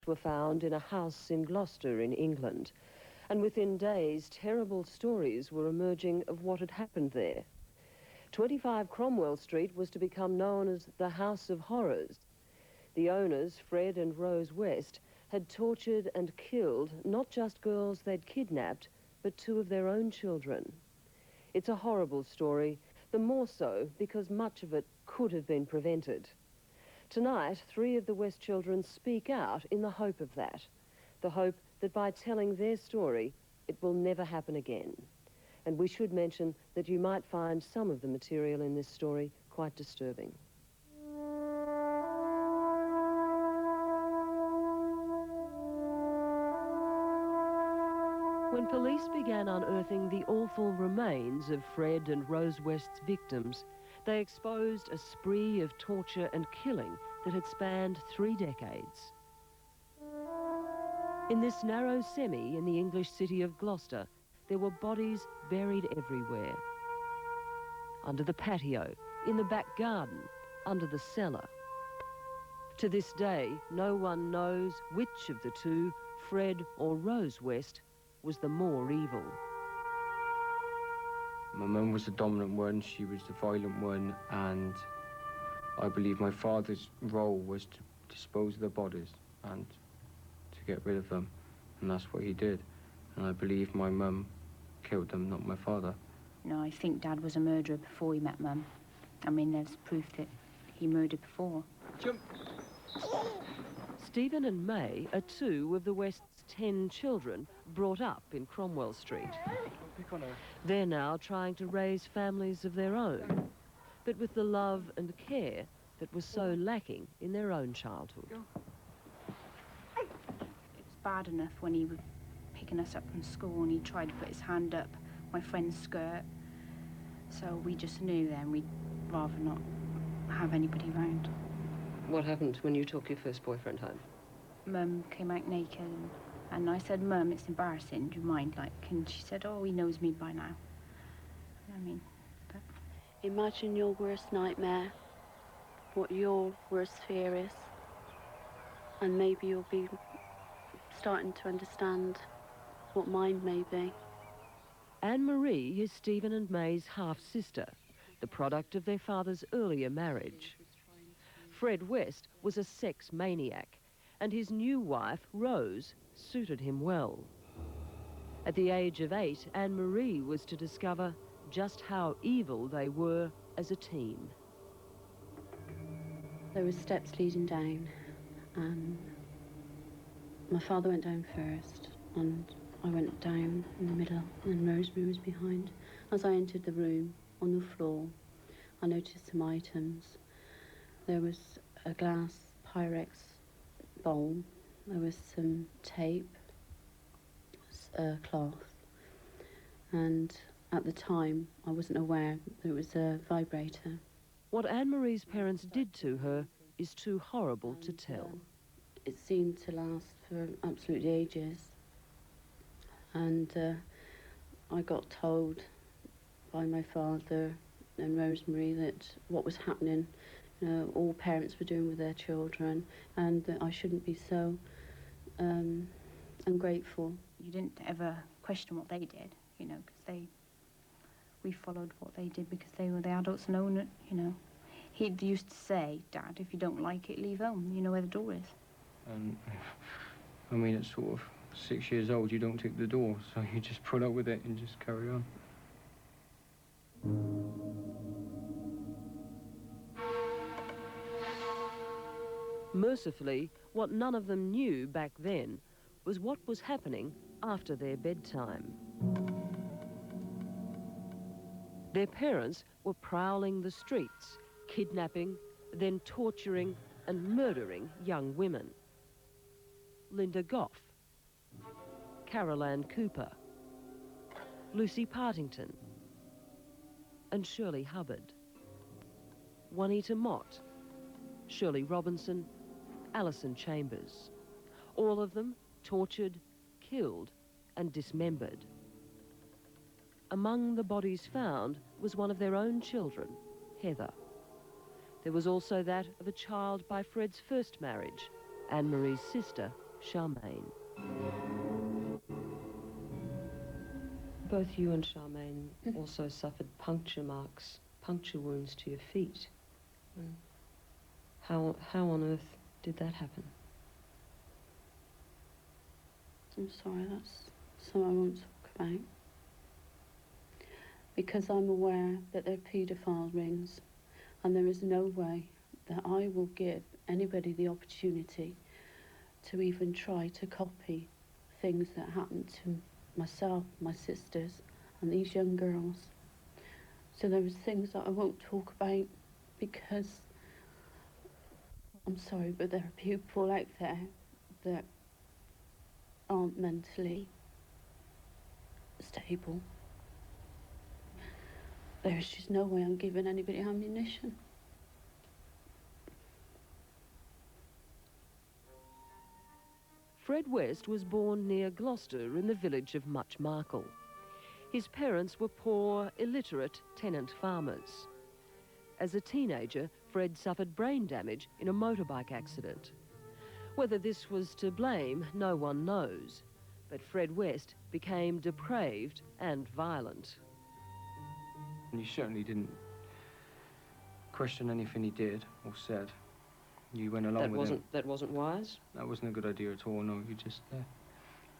were found in a house in Gloucester in England, and within days terrible stories were emerging of what had happened there. 25 Cromwell Street was to become known as the House of Horrors. The owners, Fred and Rose West, had tortured and killed not just girls they'd kidnapped, but 2 of their own children. It's a horrible story, the more so because much of it could have been prevented. Tonight, 3 of the West children speak out in the hope of that, the hope that by telling their story, it will never happen again. And we should mention that you might find some of the material in this story quite disturbing. When police began unearthing the awful remains of Fred and Rose West's victims, they exposed a spree of torture and killing that had spanned 3 decades. In this narrow semi in the English city of Gloucester, there were bodies buried everywhere. Under the patio, in the back garden, under the cellar. To this day, no one knows which of the 2, Fred or Rose West, was the more evil. My mum was the dominant one, she was the violent one, and I believe my father's role was to dispose of the bodies and to get rid of them, and that's what he did. And I believe my mum killed them, not my father. No, I think Dad was a murderer before he met Mum. I mean, there's proof that he murdered before. Jump! Stephen and May are 2 of the West's 10 children brought up in Cromwell Street. They're now trying to raise families of their own, but with the love and care that was so lacking in their own childhood. It's bad enough when he was picking us up from school and he tried to put his hand up my friend's skirt. So we just knew then we'd rather not have anybody around. What happened when you took your first boyfriend home? Mum came out naked and I said, Mum, it's embarrassing, do you mind? And she said, oh, he knows me by now. I mean, but... Imagine your worst nightmare, what your worst fear is, and maybe you'll be starting to understand what mine may be. Anne-Marie is Stephen and May's half-sister, the product of their father's earlier marriage. Fred West was a sex maniac, and his new wife, Rose, suited him well. At the age of 8, Anne-Marie was to discover just how evil they were as a team. There were steps leading down, and my father went down first, and I went down in the middle, and Rosemary was behind. As I entered the room, on the floor, I noticed some items. There was a glass Pyrex bowl, there was some tape, cloth, and at the time I wasn't aware that it was a vibrator. What Anne-Marie's parents did to her is too horrible to tell. It seemed to last for absolutely ages, and I got told by my father and Rosemary that what was happening, all parents were doing with their children, and that I shouldn't be so ungrateful. You didn't ever question what they did, because we followed what they did because they were the adults and owned it, He used to say, Dad, if you don't like it, leave home. You know where the door is. I mean, it's sort of 6 years old, you don't take the door, so you just put up with it and just carry on. Mercifully, what none of them knew back then was what was happening after their bedtime. Their parents were prowling the streets, kidnapping, then torturing and murdering young women. Linda Goff, Carol Ann Cooper, Lucy Partington, and Shirley Hubbard. Juanita Mott, Shirley Robinson, Alison Chambers. All of them tortured, killed and dismembered. Among the bodies found was one of their own children, Heather. There was also that of a child by Fred's first marriage, Anne-Marie's sister, Charmaine. Both you and Charmaine also suffered puncture wounds to your feet. How on earth did that happen? I'm sorry, that's something I won't talk about. Because I'm aware that they're paedophile rings, and there is no way that I will give anybody the opportunity to even try to copy things that happened to myself, my sisters, and these young girls. So there is things that I won't talk about because, I'm sorry, but there are people out there that aren't mentally stable. There's just no way I'm giving anybody ammunition. Fred West was born near Gloucester in the village of Muchmarkle. His parents were poor, illiterate tenant farmers. As a teenager, Fred suffered brain damage in a motorbike accident. Whether this was to blame, no one knows, but Fred West became depraved and violent. And you certainly didn't question anything he did or said. You went along with him. That wasn't wise? That wasn't a good idea at all, no. You just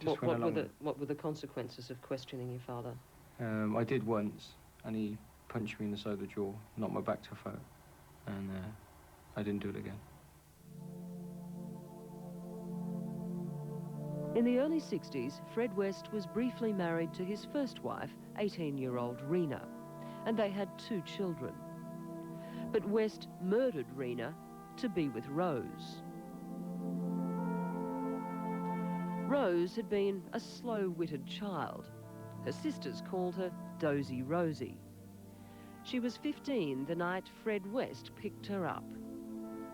What went along with it. were the consequences of questioning your father? I did once, and he punched me in the side of the jaw, knocked my back to front, and I didn't do it again. In the early 60s, Fred West was briefly married to his first wife, 18-year-old Rena, and they had 2 children. But West murdered Rena to be with Rose. Rose had been a slow-witted child. Her sisters called her Dozy Rosie. She was 15 the night Fred West picked her up.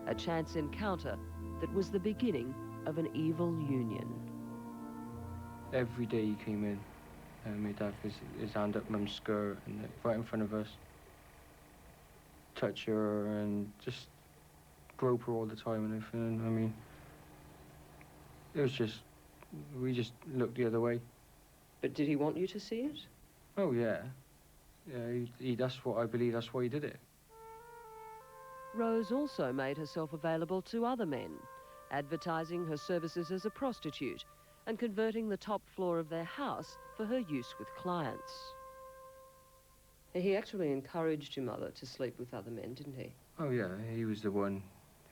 A chance encounter that was the beginning of an evil union. Every day he came in, my dad had his hand up Mum's skirt and right in front of us, touch her and just grope her all the time and everything. I mean, it was just, we just looked the other way. But did he want you to see it? Oh yeah, yeah. That's what I believe. That's why he did it. Rose also made herself available to other men, advertising her services as a prostitute and converting the top floor of their house for her use with clients. He actually encouraged your mother to sleep with other men, didn't he? Oh yeah, he was the one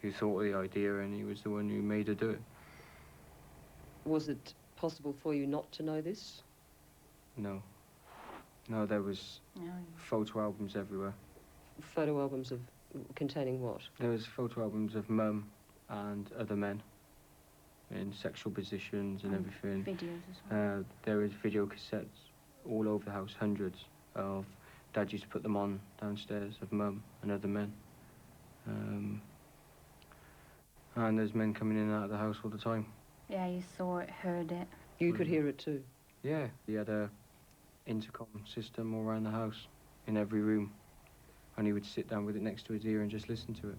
who thought of the idea, and he was the one who made her do it. Was it possible for you not to know this? No. No, there was photo albums everywhere. Photo albums containing what? There was photo albums of Mum and other men in sexual positions and everything. Videos as well. There was video cassettes all over the house, hundreds of. Dad used to put them on downstairs of Mum and other men. And there's men coming in and out of the house all the time. Yeah, you saw it, heard it. You could hear it too? Yeah, he had a intercom system all around the house, in every room. And he would sit down with it next to his ear and just listen to it.